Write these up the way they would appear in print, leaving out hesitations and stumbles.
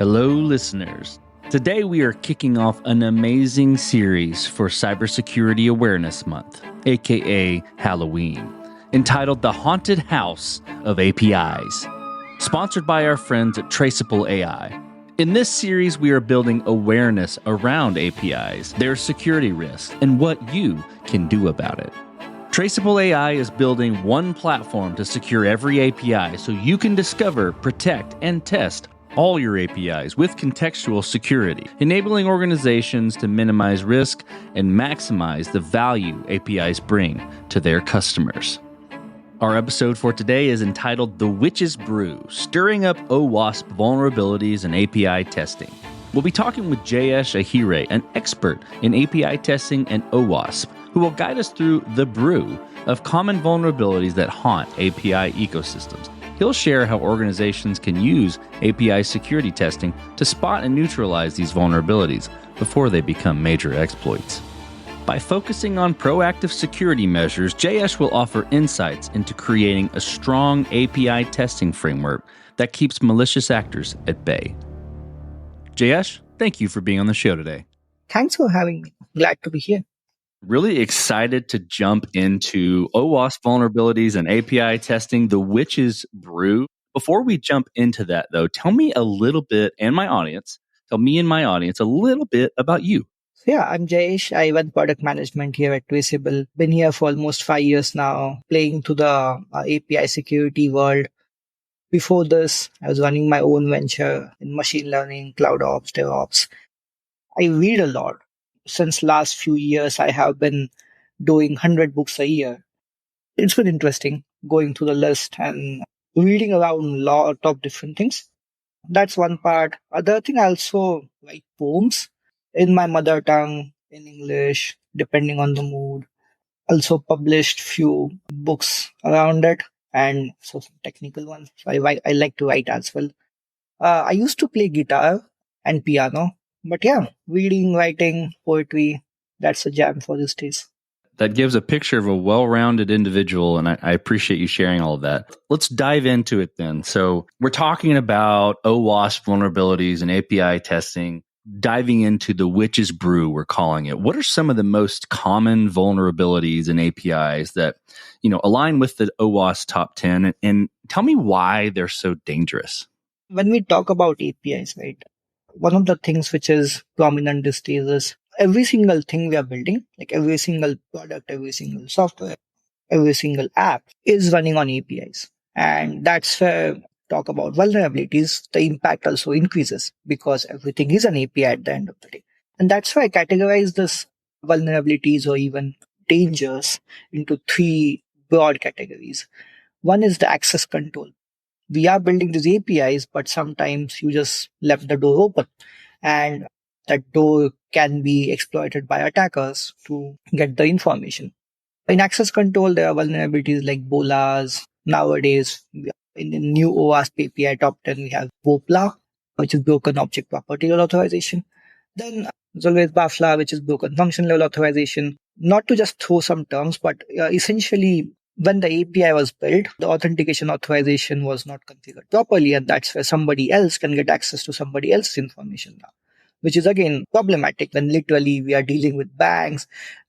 Hello, listeners. Today we are kicking off an amazing series for Cybersecurity Awareness Month, aka Halloween, entitled The Haunted House of APIs, sponsored by our friends at Traceable AI. In this series, we are building awareness around APIs, their security risks, and what you can do about it. Traceable AI is building one platform to secure every API so you can discover, protect, and test all your APIs with contextual security, enabling organizations to minimize risk and maximize the value APIs bring to their customers. Our episode for today is entitled The Witch's Brew, Stirring Up OWASP Vulnerabilities and API Testing. We'll be talking with Jayesh Ahire, an expert in API testing and OWASP, who will guide us through the brew of common vulnerabilities that haunt API ecosystems. He'll share how organizations can use API security testing to spot and neutralize these vulnerabilities before they become major exploits. By focusing on proactive security measures, Jayesh will offer insights into creating a strong API testing framework that keeps malicious actors at bay. Jayesh, thank you for being on the show today. Thanks for having me. Glad to be here. Really excited to jump into OWASP vulnerabilities and API testing, the witch's brew. Before we jump into that, though, tell me and my audience a little bit about you. I'm Jayesh. I run product management here at Traceable. Been here for almost 5 years now, playing to the API security world. Before this, I was running my own venture in machine learning, cloud ops, DevOps. I read a lot. Since last few years, I have been doing 100 books a year. It's been interesting going through the list and reading around a lot of different things. That's one part. Other thing, I also write poems in my mother tongue, in English, depending on the mood. Also published few books around it, and so some technical ones. So I like to write as well. I used to play guitar and piano, but reading, writing, poetry, that's a jam for these days. That gives a picture of a well-rounded individual, and I appreciate you sharing all of that. Let's dive into it then. So we're talking about OWASP vulnerabilities and API testing, diving into the witch's brew, we're calling it. What are some of the most common vulnerabilities and APIs that, align with the OWASP top 10? And tell me why they're so dangerous. When we talk about APIs, right, one of the things which is prominent these days is every single thing we are building, like every single product, every single software, every single app is running on APIs. And that's where talk about vulnerabilities, the impact also increases because everything is an API at the end of the day. And that's why I categorize this vulnerabilities or even dangers into 3 broad categories. One is the access control. We are building these APIs, but sometimes you just left the door open, and that door can be exploited by attackers to get the information. In access control, there are vulnerabilities like BOLAs. Nowadays, in the new OWASP API top 10, we have BOPLA, which is Broken Object Property Level Authorization. Then there's always BAFLA, which is Broken Function Level Authorization. Not to just throw some terms, but essentially, when the API was built, the authentication authorization was not configured properly, and that's where somebody else can get access to somebody else's information now, which is again problematic when literally we are dealing with banks,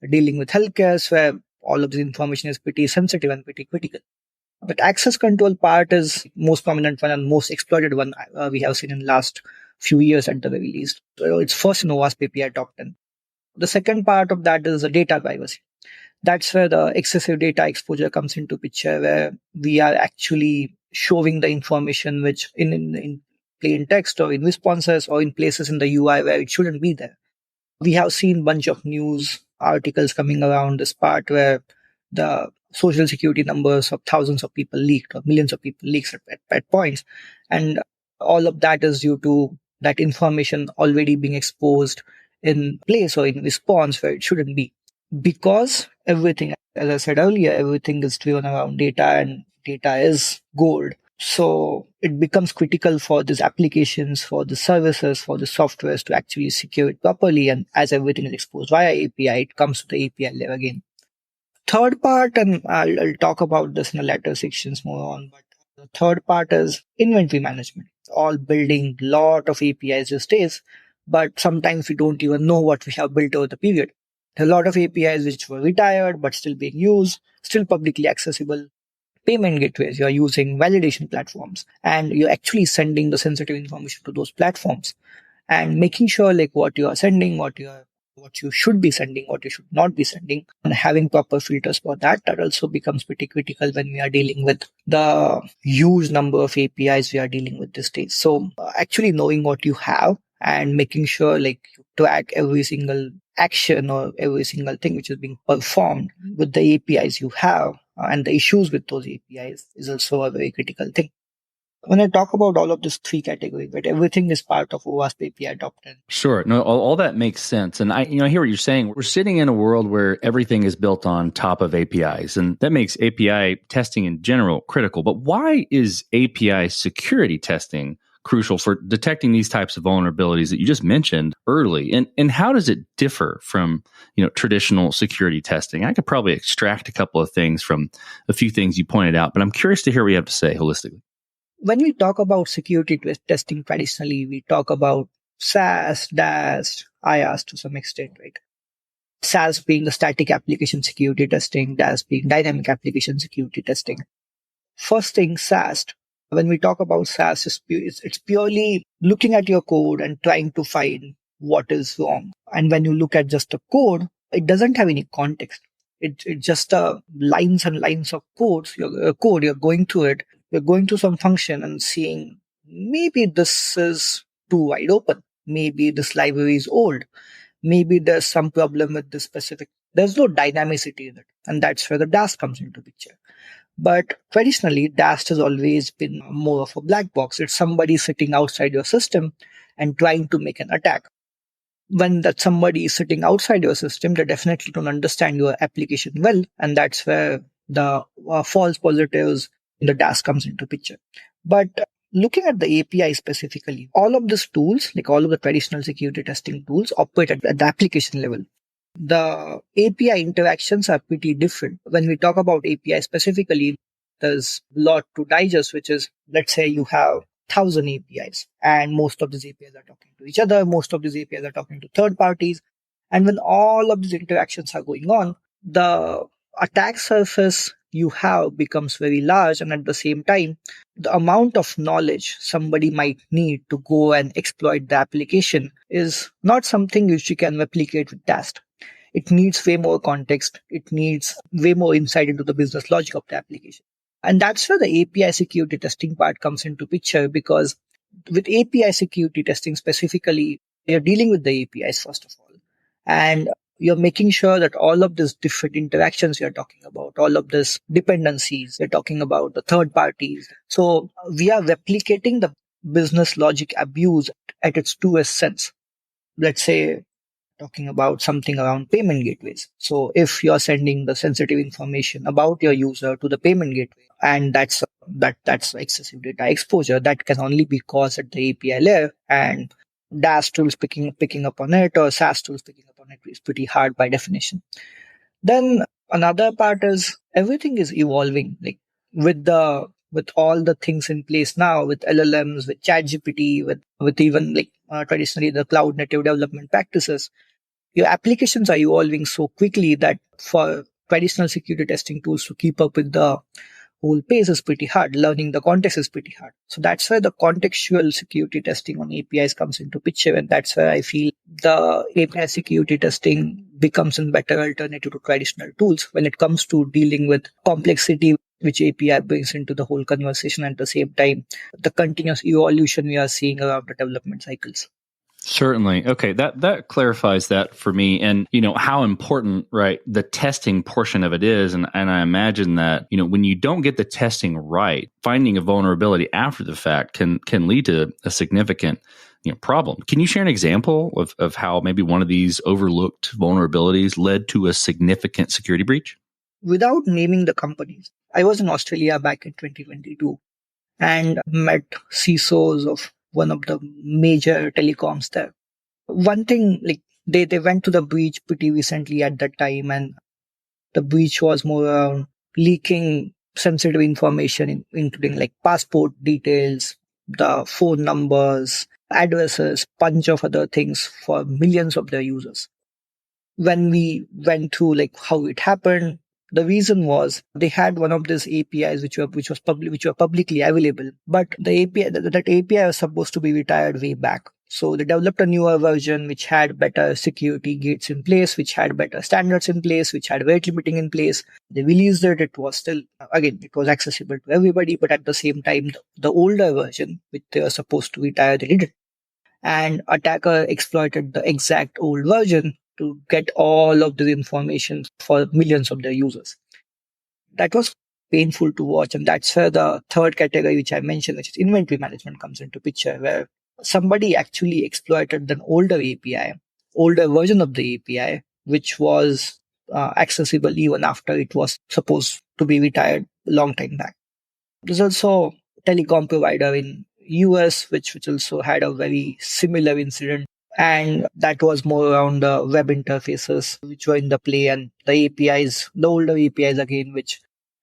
dealing with healthcare, where all of this information is pretty sensitive and pretty critical. But access control part is most prominent one and most exploited one we have seen in the last few years at the very least. So it's first in OWASP API top 10. The second part of that is the data privacy. That's where the excessive data exposure comes into picture, where we are actually showing the information which in plain text or in responses or in places in the UI where it shouldn't be there. We have seen a bunch of news articles coming around this part where the social security numbers of thousands of people leaked or millions of people leaked at points. And all of that is due to that information already being exposed in place or in response where it shouldn't be. Because everything, as I said earlier, everything is driven around data, and data is gold. So it becomes critical for these applications, for the services, for the softwares to actually secure it properly. And as everything is exposed via API, it comes to the API layer again. Third part, and I'll talk about this in the later sections more on, but the third part is inventory management. all building lot of APIs these days, but sometimes we don't even know what we have built over the period. A lot of APIs which were retired but still being used, still publicly accessible. Payment gateways, you're using validation platforms, and you're actually sending the sensitive information to those platforms and making sure like what you are sending, what you should be sending, what you should not be sending, and having proper filters for that. That also becomes pretty critical when we are dealing with the huge number of APIs we are dealing with these days. So actually knowing what you have and making sure like you track every single action or every single thing which is being performed with the APIs you have and the issues with those APIs is also a very critical thing. When I talk about all of these three categories, right, everything is part of OWASP API adopted. Sure. No, all that makes sense. And I hear what you're saying. We're sitting in a world where everything is built on top of APIs, and that makes API testing in general critical. But why is API security testing crucial for detecting these types of vulnerabilities that you just mentioned early? And how does it differ from, traditional security testing? I could probably extract a couple of things from a few things you pointed out, but I'm curious to hear what you have to say holistically. When we talk about security testing traditionally, we talk about SAST, DAST, IaaS to some extent, right? SAST being the static application security testing, DAST being dynamic application security testing. First thing, SAST. When we talk about SAST, it's purely looking at your code and trying to find what is wrong. And when you look at just the code, it doesn't have any context. It's just lines and lines of codes. You're going through it. You're going through some function and seeing maybe this is too wide open. Maybe this library is old. Maybe there's some problem with this specific. There's no dynamicity in it. And that's where the DAST comes into picture. But traditionally, DAST has always been more of a black box. It's somebody sitting outside your system and trying to make an attack. When that somebody is sitting outside your system, they definitely don't understand your application well. And that's where the false positives in the DAST comes into picture. But looking at the API specifically, all of these tools, like all of the traditional security testing tools, operate at the application level. The API interactions are pretty different. When we talk about API specifically, there's a lot to digest, which is, let's say you have 1,000 APIs and most of these APIs are talking to each other. Most of these APIs are talking to third parties. And when all of these interactions are going on, the attack surface you have becomes very large. And at the same time, the amount of knowledge somebody might need to go and exploit the application is not something which you can replicate with DAST. It needs way more context. It needs way more insight into the business logic of the application. And that's where the API security testing part comes into picture, because with API security testing specifically, you're dealing with the APIs first of all. And you're making sure that all of these different interactions you're talking about, all of these dependencies, you're talking about the third parties. So we are replicating the business logic abuse at its truest sense. Let's say talking about something around payment gateways. So if you're sending the sensitive information about your user to the payment gateway, and that's excessive data exposure, that can only be caused at the API layer, and DAST tools picking up on it, or SaaS tools picking up on it is pretty hard by definition. Then another part is everything is evolving, like with all the things in place now, with LLMs, with ChatGPT, with even like traditionally the cloud native development practices. Your applications are evolving so quickly that for traditional security testing tools to keep up with the whole pace is pretty hard. Learning the context is pretty hard. So that's where the contextual security testing on APIs comes into picture. And that's where I feel the API security testing becomes a better alternative to traditional tools when it comes to dealing with complexity which API brings into the whole conversation, at the same time, the continuous evolution we are seeing around the development cycles. Certainly. Okay, that clarifies that for me, and how important, right, the testing portion of it is, and I imagine that when you don't get the testing right, finding a vulnerability after the fact can lead to a significant problem. Can you share an example of how maybe one of these overlooked vulnerabilities led to a significant security breach? Without naming the companies, I was in Australia back in 2022 and met CISOs of one of the major telecoms there. One thing, like they went to the breach pretty recently at that time, and the breach was more around leaking sensitive information, including like passport details, the phone numbers, addresses, bunch of other things for millions of their users. When we went through like how it happened, the reason was they had one of these APIs which were publicly available, but the API that API was supposed to be retired way back. So they developed a newer version which had better security gates in place, which had better standards in place, which had rate limiting in place. They released it. It was still, again, it was accessible to everybody, but at the same time, the older version, which they were supposed to retire, they didn't. And attacker exploited the exact old version to get all of the information for millions of their users. That was painful to watch, and that's where the third category which I mentioned, which is inventory management, comes into picture, where somebody actually exploited an older API, older version of the API, which was accessible even after it was supposed to be retired a long time back. There's also a telecom provider in US which also had a very similar incident, and that was more around the web interfaces which were in the play, and the APIs, the older APIs again, which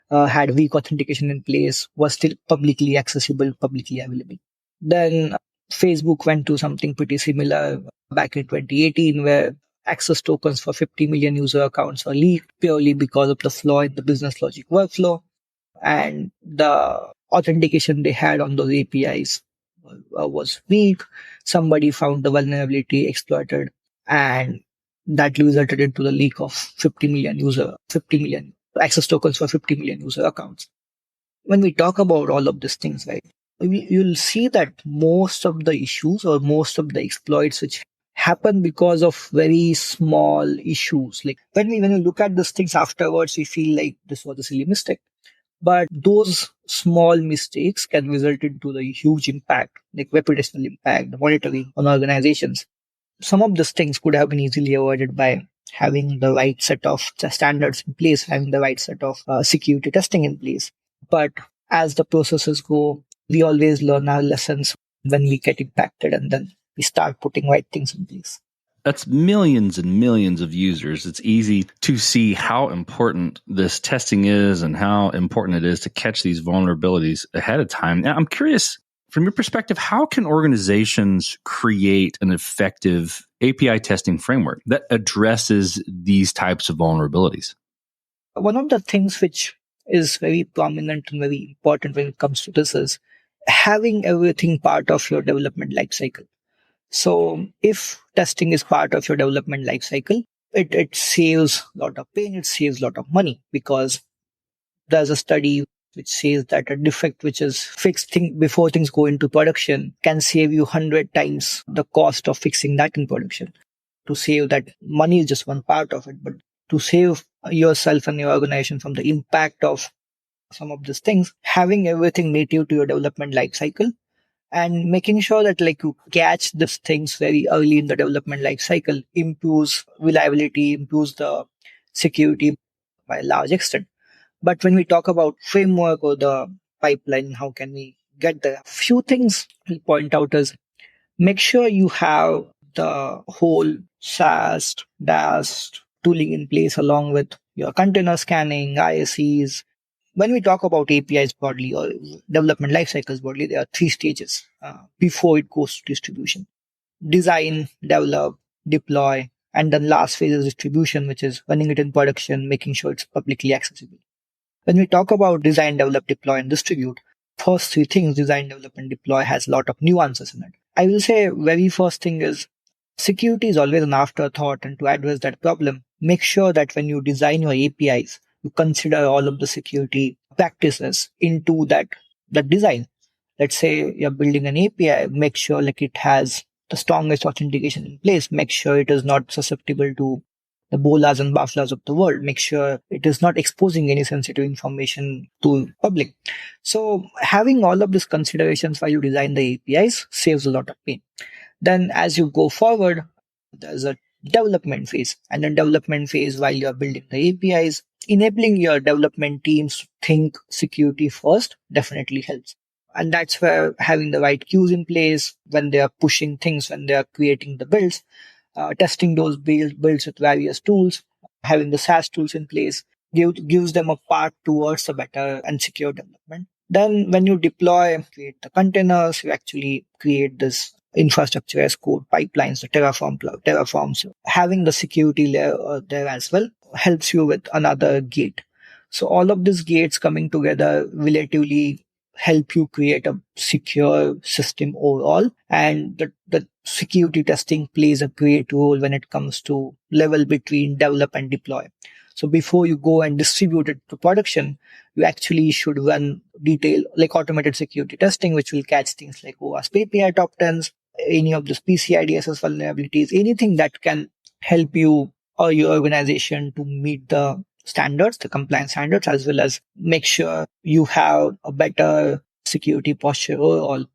had weak authentication in place, was still publicly accessible, publicly available. Then Facebook went to something pretty similar back in 2018, where access tokens for 50 million user accounts were leaked purely because of the flaw in the business logic workflow, and the authentication they had on those APIs was weak. Somebody found the vulnerability, exploited, and that resulted into the leak of 50 million access tokens for 50 million user accounts. When we talk about all of these things, right, you'll see that most of the issues or most of the exploits which happen because of very small issues. Like when we look at these things afterwards, we feel like this was a silly mistake. But those small mistakes can result into the huge impact, like reputational impact, the monitoring on organizations. Some of these things could have been easily avoided by having the right set of standards in place, having the right set of security testing in place. But as the processes go, we always learn our lessons when we get impacted, and then we start putting right things in place. That's millions and millions of users. It's easy to see how important this testing is and how important it is to catch these vulnerabilities ahead of time. Now, I'm curious, from your perspective, how can organizations create an effective API testing framework that addresses these types of vulnerabilities? One of the things which is very prominent and very important when it comes to this is having everything part of your development lifecycle. So if testing is part of your development lifecycle, it saves a lot of pain, it saves a lot of money, because there's a study which says that a defect which is fixed before things go into production can save you 100 times the cost of fixing that in production. To save that, money is just one part of it, but to save yourself and your organization from the impact of some of these things, having everything native to your development lifecycle and making sure that like you catch these things very early in the development life cycle improves reliability, improves the security by a large extent. But when we talk about framework or the pipeline, how can we get there? Few things we'll point out is make sure you have the whole SAST, DAST tooling in place along with your container scanning, ISEs. When we talk about APIs broadly or development life cycles broadly, there are three stages before it goes to distribution: design, develop, deploy, and then last phase is distribution, which is running it in production, making sure it's publicly accessible. When we talk about design, develop, deploy, and distribute, first three things, design, develop, and deploy, has a lot of nuances in it. I will say very first thing is security is always an afterthought, and to address that problem, make sure that when you design your APIs, you consider all of the security practices into that design. Let's say you're building an API, make sure like it has the strongest authentication in place. Make sure it is not susceptible to the bolas and baflas of the world. Make sure it is not exposing any sensitive information to public. So having all of these considerations while you design the APIs saves a lot of pain. Then as you go forward, there's a development phase. And in development phase, while you're building the APIs, enabling your development teams to think security first definitely helps. And that's where having the right queues in place when they are pushing things, when they are creating the builds, testing those builds with various tools, having the SaaS tools in place gives them a path towards a better and secure development. Then when you deploy, create the containers, you actually create this infrastructure as code pipelines, the Terraforms. Having the security layer there as well helps you with another gate. So all of these gates coming together relatively help you create a secure system overall. And the security testing plays a great role when it comes to level between develop and deploy. So before you go and distribute it to production, you actually should run detail like automated security testing, which will catch things like OWASP API top 10s, any of the PCI DSS vulnerabilities, anything that can help you or your organization to meet the standards, the compliance standards, as well as make sure you have a better security posture overall.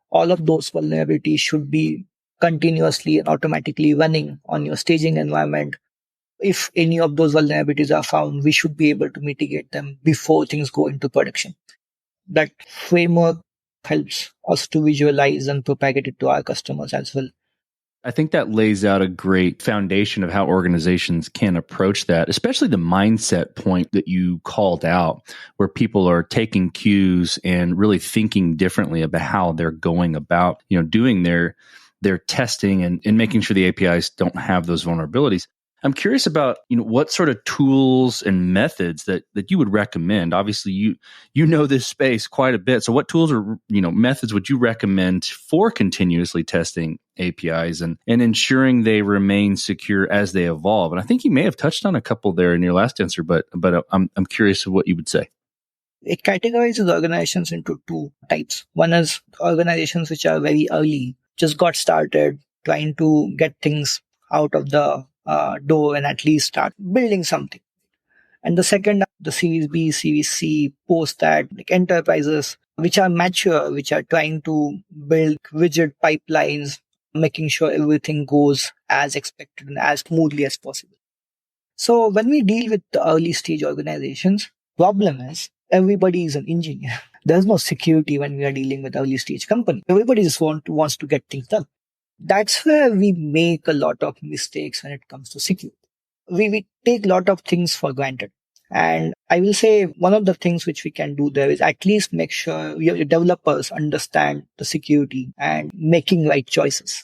All of those vulnerabilities should be continuously and automatically running on your staging environment. If any of those vulnerabilities are found, we should be able to mitigate them before things go into production. That framework helps us to visualize and propagate it to our customers as well. I think that lays out a great foundation of how organizations can approach that, especially the mindset point that you called out, where people are taking cues and really thinking differently about how they're going about, doing their testing and making sure the APIs don't have those vulnerabilities. I'm curious about, what sort of tools and methods that you would recommend. Obviously, you know this space quite a bit. So what tools or, methods would you recommend for continuously testing APIs and ensuring they remain secure as they evolve? And I think you may have touched on a couple there in your last answer, but I'm curious of what you would say. It categorizes organizations into two types. One is organizations which are very early, just got started, trying to get things out of the door and at least start building something. And the second, the Series B, Series C, post that, like enterprises which are mature, which are trying to build rigid pipelines, making sure everything goes as expected and as smoothly as possible. So when we deal with the early stage organizations, problem is everybody is an engineer. There's no security when we are dealing with early stage company. Everybody just wants to get things done. That's where we make a lot of mistakes when it comes to security. We take a lot of things for granted. And I will say one of the things which we can do there is at least make sure your developers understand the security and making right choices.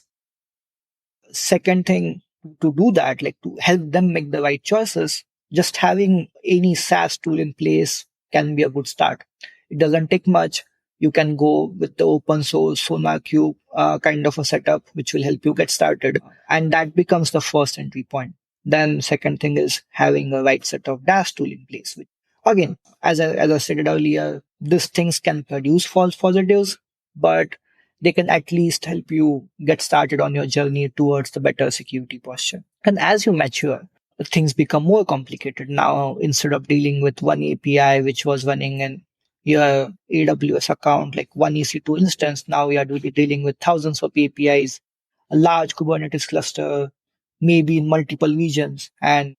Second thing, to do that, like to help them make the right choices, just having any SaaS tool in place can be a good start. It doesn't take much. You can go with the open source SonarQube kind of a setup, which will help you get started. And that becomes the first entry point. Then second thing is having a right set of DAS tool in place. Which, again, as I said earlier, these things can produce false positives, but they can at least help you get started on your journey towards the better security posture. And as you mature, things become more complicated. Now, instead of dealing with one API, which was running in your AWS account, like one EC2 instance, now we are dealing with thousands of APIs, a large Kubernetes cluster, maybe in multiple regions. And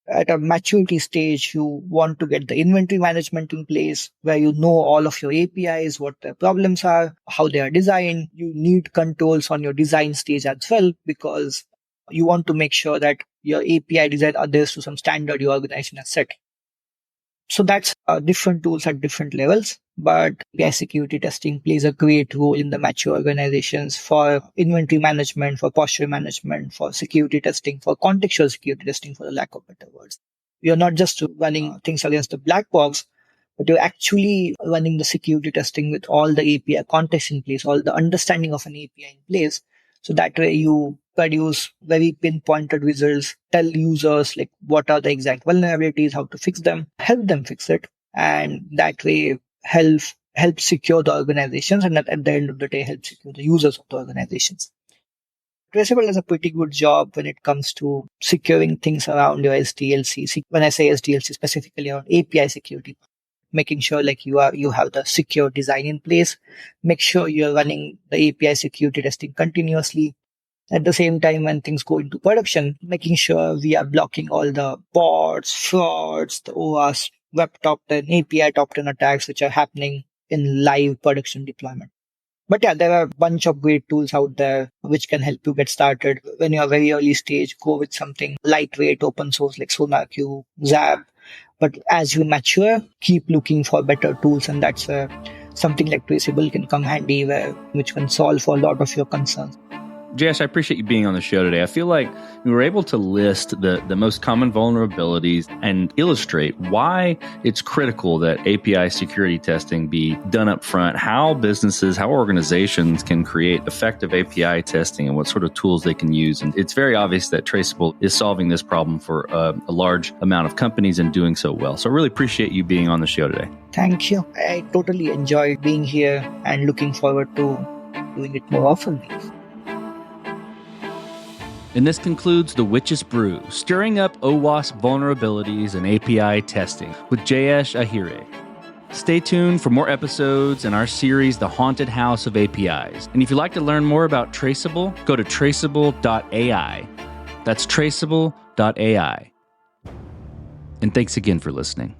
at a maturity stage, you want to get the inventory management in place where you know all of your APIs, what their problems are, how they are designed. You need controls on your design stage as well, because you want to make sure that your API design adheres to some standard your organization has set. So that's different tools at different levels, but API security testing plays a great role in the mature organizations for inventory management, for posture management, for security testing, for contextual security testing, for the lack of better words. You're not just running things against the black box, but you're actually running the security testing with all the API context in place, all the understanding of an API in place. So that way you produce very pinpointed results, tell users like what are the exact vulnerabilities, how to fix them, help them fix it. And that way help secure the organizations, and at the end of the day, help secure the users of the organizations. Traceable does a pretty good job when it comes to securing things around your SDLC. When I say SDLC, specifically around API security, making sure like you have the secure design in place, make sure you're running the API security testing continuously. At the same time, when things go into production, making sure we are blocking all the bots, frauds, the OWASP, web top 10, API top 10 attacks, which are happening in live production deployment. But yeah, there are a bunch of great tools out there which can help you get started. When you're very early stage, go with something lightweight, open source like SonarQube, Zap, But as you mature, keep looking for better tools, and that's where something like Traceable can come handy, which can solve for a lot of your concerns. Jayesh, I appreciate you being on the show today. I feel like we were able to list the most common vulnerabilities and illustrate why it's critical that API security testing be done up front, how businesses, how organizations can create effective API testing and what sort of tools they can use. And it's very obvious that Traceable is solving this problem for a large amount of companies and doing so well. So I really appreciate you being on the show today. Thank you. I totally enjoyed being here and looking forward to doing it more often. And this concludes The Witch's Brew, stirring up OWASP vulnerabilities and API testing with Jayesh Ahire. Stay tuned for more episodes in our series, The Haunted House of APIs. And if you'd like to learn more about Traceable, go to traceable.ai. That's traceable.ai. And thanks again for listening.